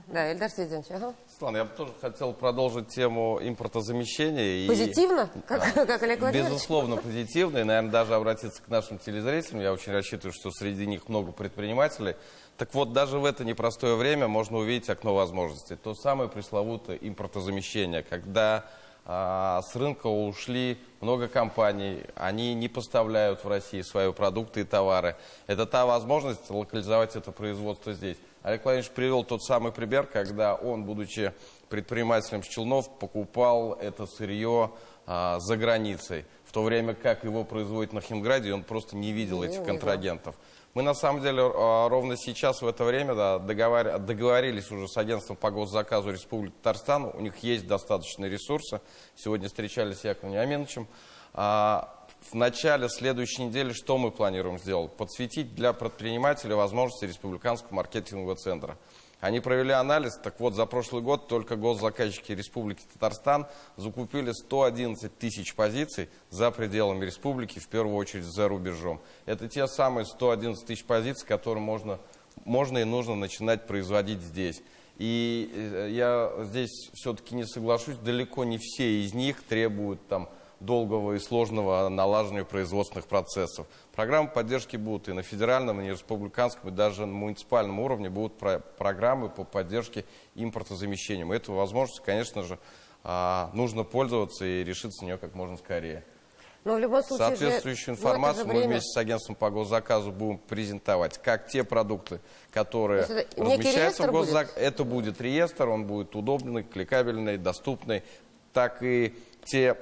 Да, Эльдар Сидорович, ага. Светлана, я бы тоже хотел продолжить тему импортозамещения. Позитивно? Как Олег Владимирович? Безусловно, позитивно. И, наверное, даже обратиться к нашим телезрителям. Я очень рассчитываю, что среди них много предпринимателей. Так вот, даже в это непростое время можно увидеть окно возможностей. То самое пресловутое импортозамещение, когда с рынка ушли много компаний, они не поставляют в Россию свои продукты и товары. Это та возможность локализовать это производство здесь. Олег Владимирович привел тот самый пример, когда он, будучи предпринимателем с Челнов, покупал это сырье за границей, в то время как его производят на Химграде, и он просто не видел этих контрагентов. Мы на самом деле ровно сейчас в это время договорились уже с агентством по госзаказу Республики Татарстан. У них есть достаточные ресурсы. Сегодня встречались с Яковом Вениаминовичем. В начале следующей недели что мы планируем сделать? Подсветить для предпринимателей возможности республиканского маркетингового центра. Они провели анализ, так вот, за прошлый год только госзаказчики Республики Татарстан закупили 111 тысяч позиций за пределами республики, в первую очередь за рубежом. Это те самые 111 тысяч позиций, которые можно и нужно начинать производить здесь. И я здесь все-таки не соглашусь, далеко не все из них требуют там долгого и сложного налаживания производственных процессов. Программы поддержки будут и на федеральном, и на республиканском, и даже на муниципальном уровне будут программы по поддержке импортозамещения. Этой возможностью, конечно же, нужно пользоваться и решиться на нее как можно скорее. Но в любом случае соответствующую информацию мы вместе с агентством по госзаказу будем презентовать. Как те продукты, которые размещаются в госзаказе, это будет реестр, он будет удобный, кликабельный, доступный, так и те...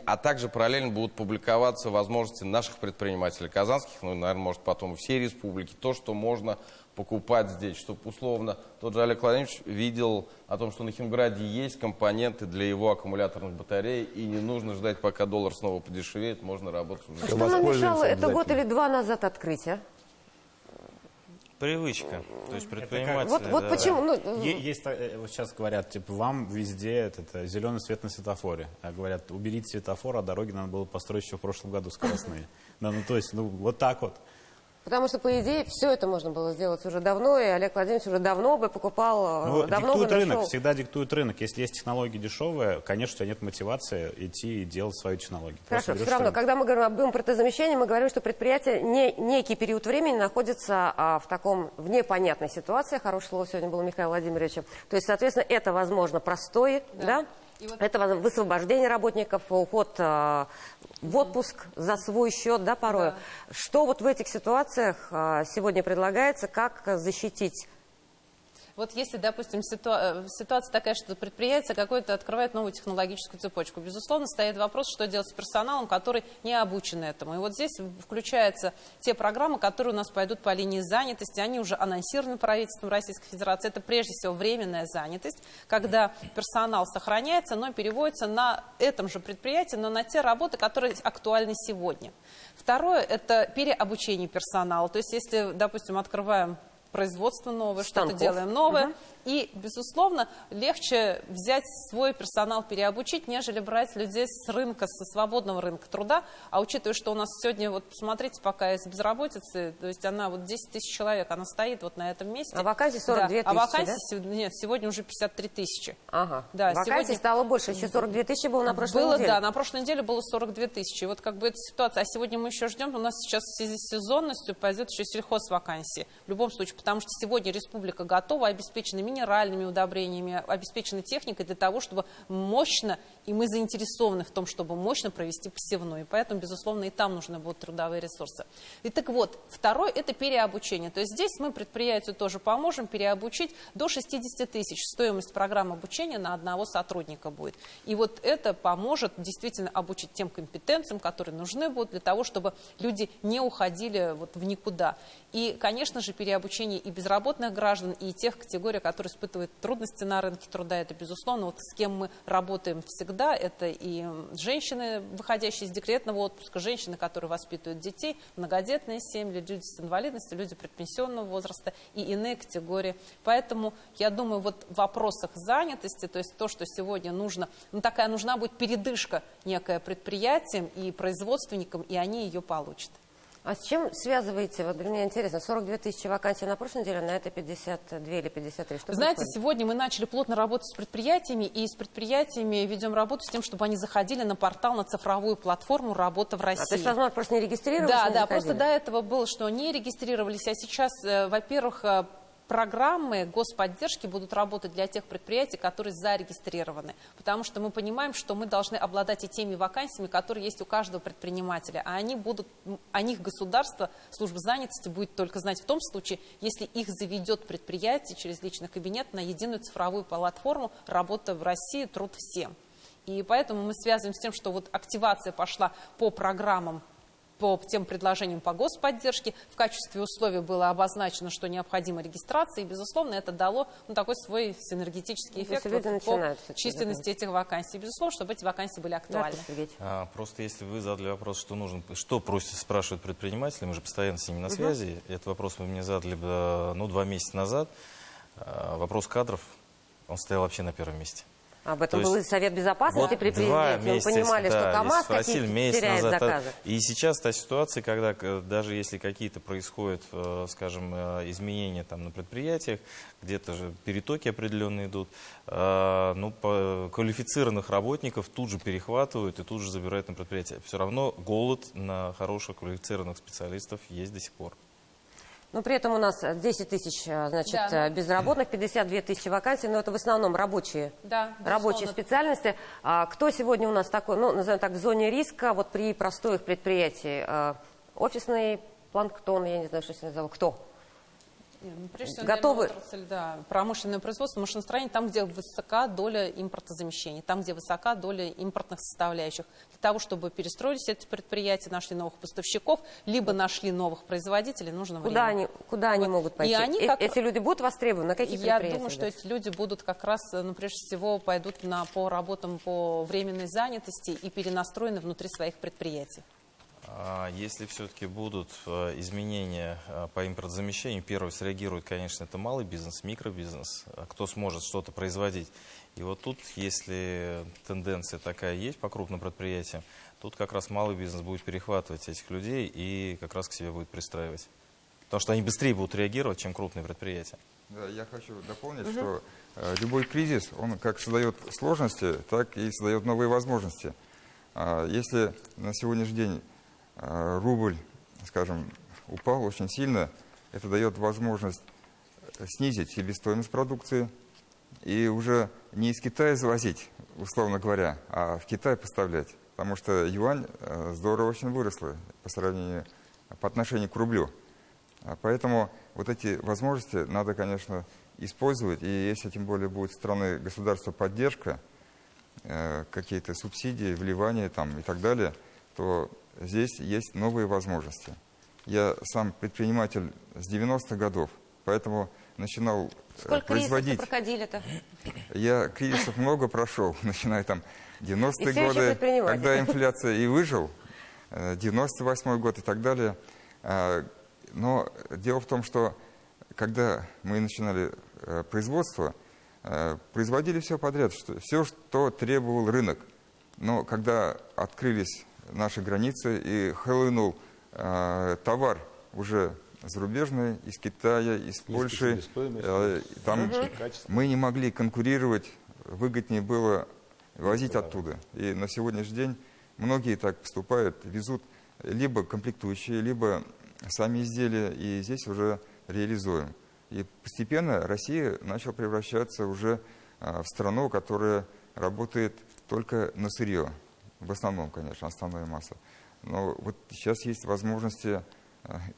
А также параллельно будут публиковаться возможности наших предпринимателей казанских, ну, наверное, может, потом и всей республики, то, что можно покупать здесь, чтобы, условно, тот же Олег Владимирович видел о том, что на Химграде есть компоненты для его аккумуляторных батарей, и не нужно ждать, пока доллар снова подешевеет, можно работать уже. А что нам мешало это год или два назад открыть, а? Привычка. То есть предприниматели... Вот почему... Есть, вот сейчас говорят, типа, вам везде это зеленый свет на светофоре. А говорят, уберите светофор, а дороги надо было построить еще в прошлом году скоростные. Да, ну то есть, вот так вот. Потому что, по идее, все это можно было сделать уже давно, и Олег Владимирович уже давно бы покупал, давно бы диктует рынок, нашел. всегда диктует рынок. Если есть технологии дешевые, конечно, у тебя нет мотивации идти и делать свою технологию. Хорошо, все равно, когда мы говорим об импортозамещении, мы говорим, что предприятие некий период времени находится в непонятной ситуации. Хорошее слово сегодня было Михаила Владимировича. То есть, соответственно, это, возможно, простое, да? Это высвобождение работников, уход в отпуск за свой счет, да, порой. Да. Что вот в этих ситуациях сегодня предлагается, как защитить? Вот если, допустим, ситуация такая, что предприятие какое-то открывает новую технологическую цепочку, безусловно, стоит вопрос, что делать с персоналом, который не обучен этому. И вот здесь включаются те программы, которые у нас пойдут по линии занятости. Они уже анонсированы правительством Российской Федерации. Это прежде всего временная занятость, когда персонал сохраняется, но переводится на этом же предприятии, но на те работы, которые актуальны сегодня. Второе – это переобучение персонала. То есть если, допустим, открываем производство новое, что-то делаем новое. И, безусловно, легче взять свой персонал, переобучить, нежели брать людей с рынка, со свободного рынка труда. А учитывая, что у нас сегодня, вот посмотрите, пока из безработицы, то есть она вот 10 тысяч человек, она стоит вот на этом месте. А вакансий 42 тысячи, а вакансий, да? Нет, сегодня уже 53 тысячи. Ага. Да, вакансий сегодня... стало больше, еще 42 тысячи было на прошлой неделе. Да, на прошлой неделе было 42 тысячи. Вот как бы эта ситуация. А сегодня мы еще ждем, у нас сейчас в связи с сезонностью пойдет еще сельхозвакансии. В любом случае, потому что сегодня республика готова, обеспечена минеральными удобрениями, обеспечена техникой для того, чтобы мощно, и мы заинтересованы в том, чтобы мощно провести посевную. И поэтому, безусловно, и там нужны будут трудовые ресурсы. И так вот, второй – это переобучение. То есть здесь мы предприятию тоже поможем переобучить до 60 тысяч. Стоимость программы обучения на одного сотрудника будет. И вот это поможет действительно обучить тем компетенциям, которые нужны будут для того, чтобы люди не уходили вот в никуда. И, конечно же, переобучение и безработных граждан, и тех категорий, которые испытывают трудности на рынке труда, это, безусловно, вот с кем мы работаем всегда, это и женщины, выходящие из декретного отпуска, женщины, которые воспитывают детей, многодетные семьи, люди с инвалидностью, люди предпенсионного возраста и иные категории. Поэтому, я думаю, вот в вопросах занятости, то есть то, что сегодня нужно, такая нужна будет передышка некая предприятиям и производственникам, и они ее получат. А с чем связываете? Вот для меня интересно, 42 тысячи вакансий на прошлой неделе, на это 52 или 53. Что Знаете, происходит? сегодня мы начали плотно работать с предприятиями, и с предприятиями ведем работу с тем, чтобы они заходили на портал, на цифровую платформу «Работа в России». То есть, возможно, просто не регистрировались? Да, просто до этого было, что не регистрировались, а сейчас, во-первых, программы господдержки будут работать для тех предприятий, которые зарегистрированы. Потому что мы понимаем, что мы должны обладать и теми вакансиями, которые есть у каждого предпринимателя. А о них государство, служба занятости будет только знать в том случае, если их заведет предприятие через личный кабинет на единую цифровую платформу «Работа в России. Труд всем». И поэтому мы связываем с тем, что вот активация пошла по программам, по тем предложениям по господдержке. В качестве условия было обозначено, что необходима регистрация, и, безусловно, это дало свой синергетический эффект по численности этих вакансий. Безусловно, чтобы эти вакансии были актуальны. Просто если вы задали вопрос, что нужно, что просят, спрашивают предприниматели, мы же постоянно с ними на связи. Этот вопрос вы мне задали 2 месяца назад. Вопрос кадров, он стоял вообще на первом месте. Об этом был и Совет Безопасности при президенте. Мы понимали, что КАМАЗ какие-то теряет заказы. И сейчас та ситуация, когда даже если какие-то происходят, скажем, изменения там на предприятиях, где-то же перетоки определенные идут, квалифицированных работников тут же перехватывают и тут же забирают на предприятие. Все равно голод на хороших квалифицированных специалистов есть до сих пор. Но при этом у нас 10 тысяч, безработных, 52 тысячи вакансий, но это в основном рабочие специальности. Кто сегодня у нас такой, назовем так, в зоне риска, вот при простоях предприятий? Офисный планктон, я не знаю, что сегодня зовут, кто? Прежде всего, готовы? Отрасль, промышленное производство, машиностроение, там, где высока доля импортозамещения, там, где высока доля импортных составляющих. Для того, чтобы перестроились эти предприятия, нашли новых поставщиков, либо нашли новых производителей, нужно время. Куда они могут пойти? Эти люди будут востребованы? На какие предприятия? Я думаю, что эти люди будут как раз, прежде всего, пойдут по работам по временной занятости и перенастроены внутри своих предприятий. Если все-таки будут изменения по импортозамещению, первый среагирует, конечно, это малый бизнес, микробизнес, кто сможет что-то производить. И вот тут, если тенденция такая есть по крупным предприятиям, тут как раз малый бизнес будет перехватывать этих людей и как раз к себе будет пристраивать. Потому что они быстрее будут реагировать, чем крупные предприятия. Да, я хочу дополнить, что любой кризис, он как создает сложности, так и создает новые возможности. Если на сегодняшний день рубль, скажем, упал очень сильно, это дает возможность снизить себестоимость продукции и уже не из Китая завозить, условно говоря, а в Китай поставлять. Потому что юань здорово очень выросла по отношению к рублю. Поэтому вот эти возможности надо, конечно, использовать. И если тем более будет со стороны государства поддержка, какие-то субсидии, вливания там, и так далее, то здесь есть новые возможности. Я сам предприниматель с 90-х годов, поэтому начинал производить... Сколько кризисов проходили-то? Я кризисов много прошел, начиная там 90-е годы, когда инфляция, и выжил, 98-й год и так далее. Но дело в том, что когда мы начинали производство, производили все подряд, все, что требовал рынок. Но когда открылись наши границы и хлынул товар уже зарубежный, из Китая, из Польши, там мы не могли конкурировать, выгоднее было возить оттуда. И на сегодняшний день многие так поступают, везут либо комплектующие, либо сами изделия, и здесь уже реализуем. И постепенно Россия начала превращаться уже в страну, которая работает только на сырье. В основном, конечно, основная масса. Но вот сейчас есть возможности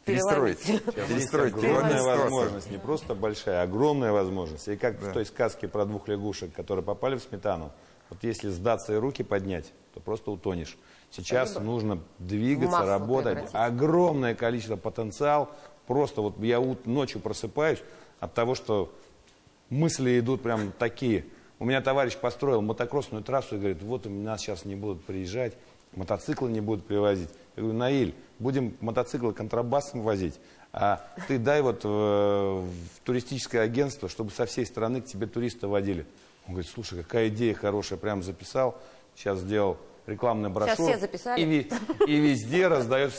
перестроить. Огромная возможность, не просто большая, а огромная возможность. И как в той сказке про 2 лягушек, которые попали в сметану, вот если сдаться и руки поднять, то просто утонешь. Сейчас нужно двигаться, работать. Огромное количество потенциал. Просто вот я ночью просыпаюсь от того, что мысли идут прям такие. У меня товарищ построил мотокроссную трассу и говорит, вот у нас сейчас не будут приезжать, мотоциклы не будут привозить. Я говорю, Наиль, будем мотоциклы контрабасом возить, а ты дай вот в туристическое агентство, чтобы со всей страны к тебе туристы водили. Он говорит, слушай, какая идея хорошая, прям записал, сейчас сделал рекламную брошюру. Сейчас все записали. И везде раздает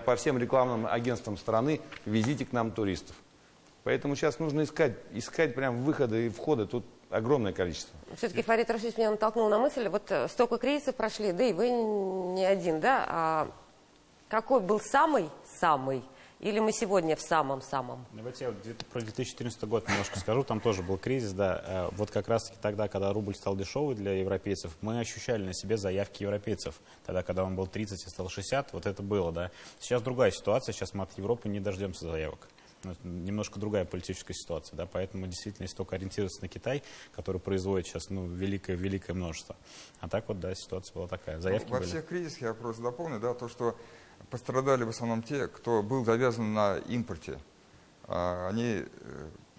по всем рекламным агентствам страны, везите к нам туристов. Поэтому сейчас нужно искать прям выходы и входы, тут огромное количество. Все-таки Фарид Рашидович меня натолкнул на мысль, вот столько кризисов прошли, да и вы не один, да? Какой был самый Или мы сегодня в самом-самом? Давайте я про 2014 год немножко скажу. Там тоже был кризис, да. Вот как раз-таки тогда, когда рубль стал дешевый для европейцев, мы ощущали на себе заявки европейцев. Тогда, когда он был 30 и стал 60, вот это было, да. Сейчас другая ситуация, сейчас мы от Европы не дождемся заявок. Немножко другая политическая ситуация, да, поэтому действительно, если только ориентироваться на Китай, который производит сейчас, великое множество. А так вот, да, ситуация была такая. Заявки Во были. всех кризисах, я просто дополню, да, то, что пострадали в основном те, кто был завязан на импорте. Они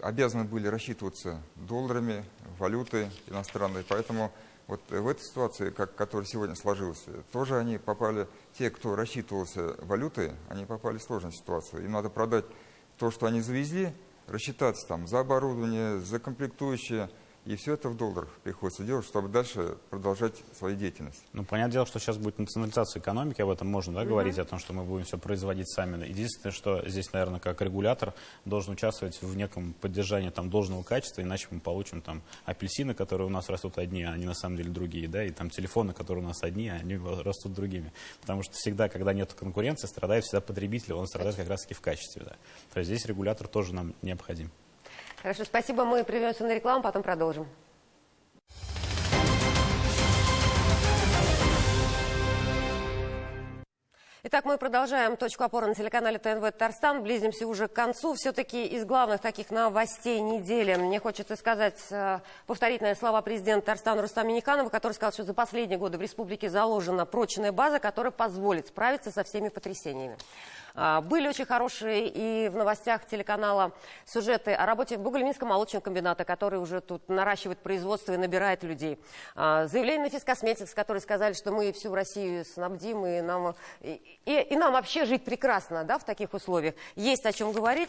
обязаны были рассчитываться долларами, валютой иностранной, поэтому вот в этой ситуации, которая сегодня сложилась, тоже они попали, те, кто рассчитывался валютой, они попали в сложную ситуацию. Им надо продать то, что они завезли, рассчитаться там за оборудование, за комплектующие, и все это в долларах приходится делать, чтобы дальше продолжать свою деятельность. Ну, понятное дело, что сейчас будет национализация экономики, об этом можно, да, говорить, о том, что мы будем все производить сами. Единственное, что здесь, наверное, как регулятор должен участвовать в неком поддержании там должного качества, иначе мы получим там апельсины, которые у нас растут одни, а они на самом деле другие, да, и там телефоны, которые у нас одни, а они растут другими. Потому что всегда, когда нет конкуренции, страдает всегда потребитель, он страдает как раз-таки в качестве, да. То есть здесь регулятор тоже нам необходим. Хорошо, спасибо. Мы прервемся на рекламу, потом продолжим. Итак, мы продолжаем точку опоры на телеканале ТНВ Татарстан. Близимся уже к концу. Все-таки из главных таких новостей недели мне хочется сказать, повторить, наверное, слова президента Татарстана Рустама Минниханова, который сказал, что за последние годы в республике заложена прочная база, которая позволит справиться со всеми потрясениями. Были очень хорошие и в новостях телеканала сюжеты о работе Бугульминского молочного комбината, который уже тут наращивает производство и набирает людей. Заявление на Фискосметикс, которые сказали, что мы всю Россию снабдим, и нам вообще жить прекрасно, да, в таких условиях. Есть о чем говорить.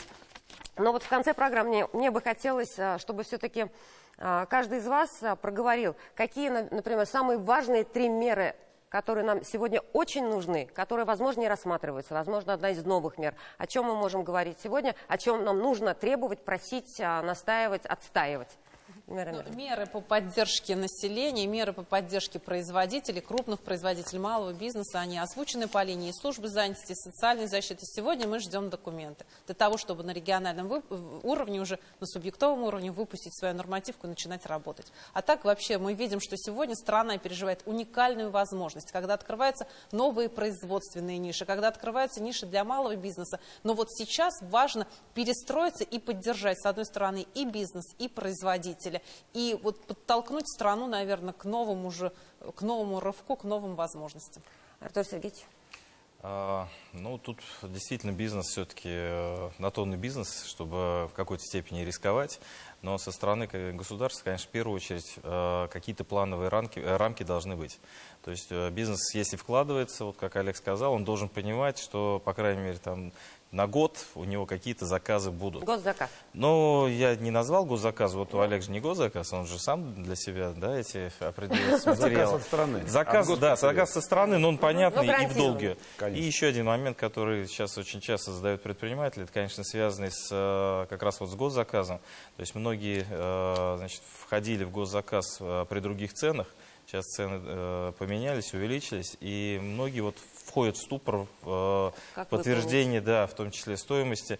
Но вот в конце программы мне бы хотелось, чтобы все-таки каждый из вас проговорил, какие, например, самые важные 3 меры, которые нам сегодня очень нужны, которые, возможно, не рассматриваются, возможно, одна из новых мер. О чем мы можем говорить сегодня, о чем нам нужно требовать, просить, настаивать, отстаивать. Меры по поддержке населения, меры по поддержке производителей, крупных производителей малого бизнеса, они озвучены по линии службы занятости, социальной защиты. Сегодня мы ждем документы для того, чтобы на региональном уровне, уже на субъектовом уровне выпустить свою нормативку и начинать работать. А так вообще мы видим, что сегодня страна переживает уникальную возможность, когда открываются новые производственные ниши, когда открываются ниши для малого бизнеса. Но вот сейчас важно перестроиться и поддержать, с одной стороны, и бизнес, и производителя. И вот подтолкнуть страну, наверное, к новому рывку, к новым возможностям. Артур Сергеевич. Ну, тут действительно бизнес все-таки на то он и бизнес, чтобы в какой-то степени рисковать. Но со стороны государства, конечно, в первую очередь какие-то плановые рамки должны быть. То есть бизнес, если вкладывается, вот как Олег сказал, он должен понимать, что, по крайней мере, там на год у него какие-то заказы будут. Госзаказ. Но я не назвал госзаказ. Вот у Олега же не госзаказ, он же сам для себя, да, эти определяет материалы. Заказ от стороны. Заказ со стороны, но он понятный и в долгую. Конечно. И еще один момент, который сейчас очень часто задают предприниматели, это, конечно, связанный как раз вот с госзаказом. То есть многие, значит, входили в госзаказ при других ценах. Сейчас цены поменялись, увеличились, и многие вот входят в ступор, подтверждение, да, в том числе стоимости.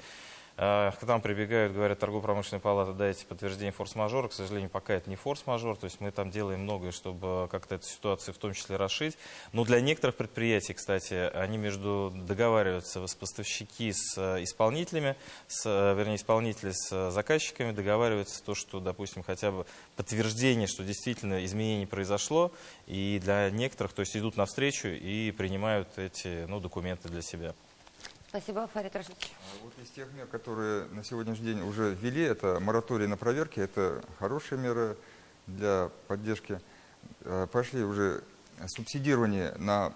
К нам прибегают, говорят, торгово-промышленная палата, дайте подтверждение форс-мажора. К сожалению, пока это не форс-мажор, то есть мы там делаем многое, чтобы как-то эту ситуацию в том числе расшить. Но для некоторых предприятий, кстати, они договариваются с поставщики с исполнителями, исполнители с заказчиками, договариваются то, что, допустим, хотя бы подтверждение, что действительно изменение произошло, и для некоторых, то есть идут навстречу и принимают эти документы для себя. Спасибо, Фарид Рашидович. Вот из тех мер, которые на сегодняшний день уже ввели, это мораторий на проверки, это хорошие меры для поддержки. Пошли уже субсидирование на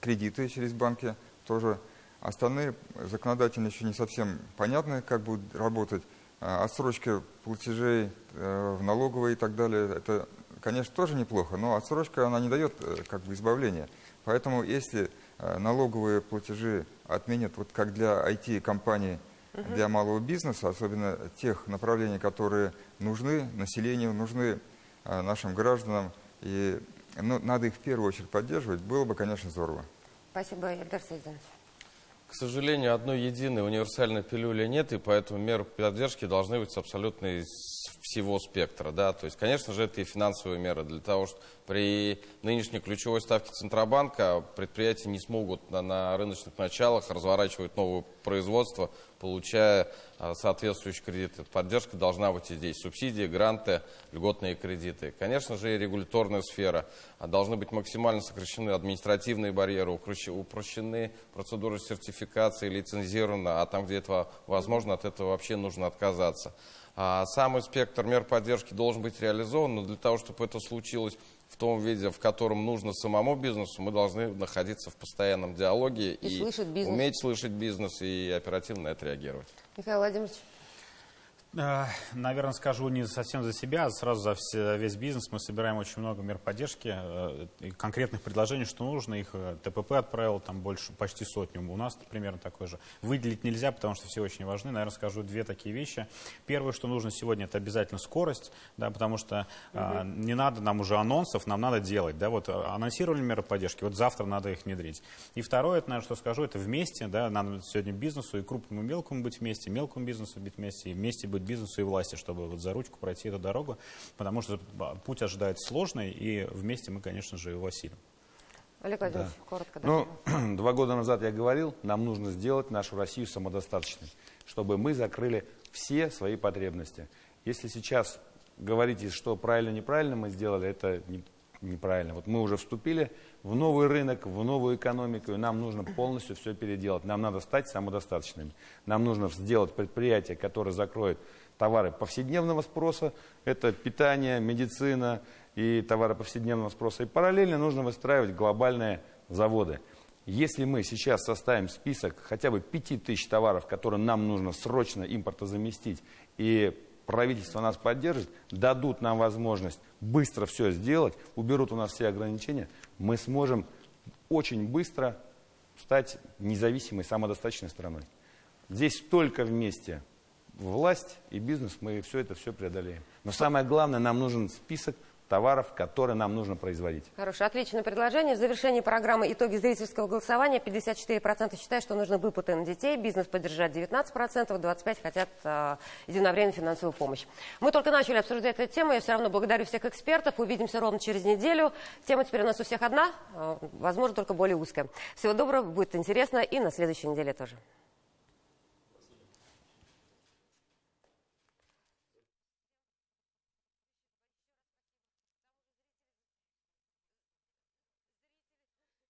кредиты через банки, тоже остальные законодательно еще не совсем понятно, как будут работать. Отсрочка платежей в налоговые и так далее, это, конечно, тоже неплохо, но отсрочка, она не дает как бы избавления. Поэтому если налоговые платежи отменят, вот как для IT-компаний, для малого бизнеса, особенно тех направлений, которые нужны населению, нужны нашим гражданам, и надо их в первую очередь поддерживать, было бы, конечно, здорово. Спасибо, Эльдар Саидович. К сожалению, одной единой универсальной пилюли нет, и поэтому меры поддержки должны быть абсолютно из всего спектра. Да? То есть, конечно же, это и финансовые меры для того, что при нынешней ключевой ставке Центробанка предприятия не смогут на рыночных началах разворачивать новое производство, получая соответствующие кредиты. Поддержка должна быть и здесь. Субсидии, гранты, льготные кредиты. Конечно же, и регуляторная сфера. Должны быть максимально сокращены административные барьеры, упрощены процедуры сертификации, лицензированы, а там, где это возможно, от этого вообще нужно отказаться. Самый спектр мер поддержки должен быть реализован, но для того, чтобы это случилось в том виде, в котором нужно самому бизнесу, мы должны находиться в постоянном диалоге и уметь слышать бизнес и оперативно на это реагировать. Михаил Владимирович. Наверное, скажу не совсем за себя, а сразу за весь бизнес. Мы собираем очень много мер поддержки, и конкретных предложений, что нужно. Их ТПП отправил там почти сотню. У нас примерно такой же. Выделить нельзя, потому что все очень важны. Наверное, скажу две такие вещи. Первое, что нужно сегодня, это обязательно скорость, да, потому что не надо нам уже анонсов, нам надо делать. Да, вот анонсировали меры поддержки, вот завтра надо их внедрить. И второе, это, наверное, что скажу, это вместе. Да, надо сегодня бизнесу и крупному, и мелкому быть вместе, мелкому бизнесу быть вместе, и вместе быть бизнесу и власти, чтобы вот за ручку пройти эту дорогу, потому что путь ожидает сложный, и вместе мы, конечно же, его осилим. Олег Владимирович, коротко. Да. Ну, 2 года назад я говорил, нам нужно сделать нашу Россию самодостаточной, чтобы мы закрыли все свои потребности. Если сейчас говорите, что правильно-неправильно мы сделали, это неправильно. Вот мы уже вступили в новый рынок, в новую экономику, и нам нужно полностью все переделать. Нам надо стать самодостаточными. Нам нужно сделать предприятие, которое закроет товары повседневного спроса, это питание, медицина и товары повседневного спроса. И параллельно нужно выстраивать глобальные заводы. Если мы сейчас составим список хотя бы 5000 товаров, которые нам нужно срочно импортозаместить, и правительство нас поддержит, дадут нам возможность быстро все сделать, уберут у нас все ограничения, мы сможем очень быстро стать независимой, самодостаточной страной. Здесь только вместе власть и бизнес, мы все это преодолеем. Но самое главное, нам нужен список товаров, которые нам нужно производить. Хорошее, отличное предложение. В завершении программы «Итоги зрительского голосования» 54% считают, что нужны выплаты на детей, бизнес поддержать 19%, 25% хотят единовременную финансовую помощь. Мы только начали обсуждать эту тему, я все равно благодарю всех экспертов. Увидимся ровно через неделю. Тема теперь у нас у всех одна, возможно, только более узкая. Всего доброго, будет интересно и на следующей неделе тоже.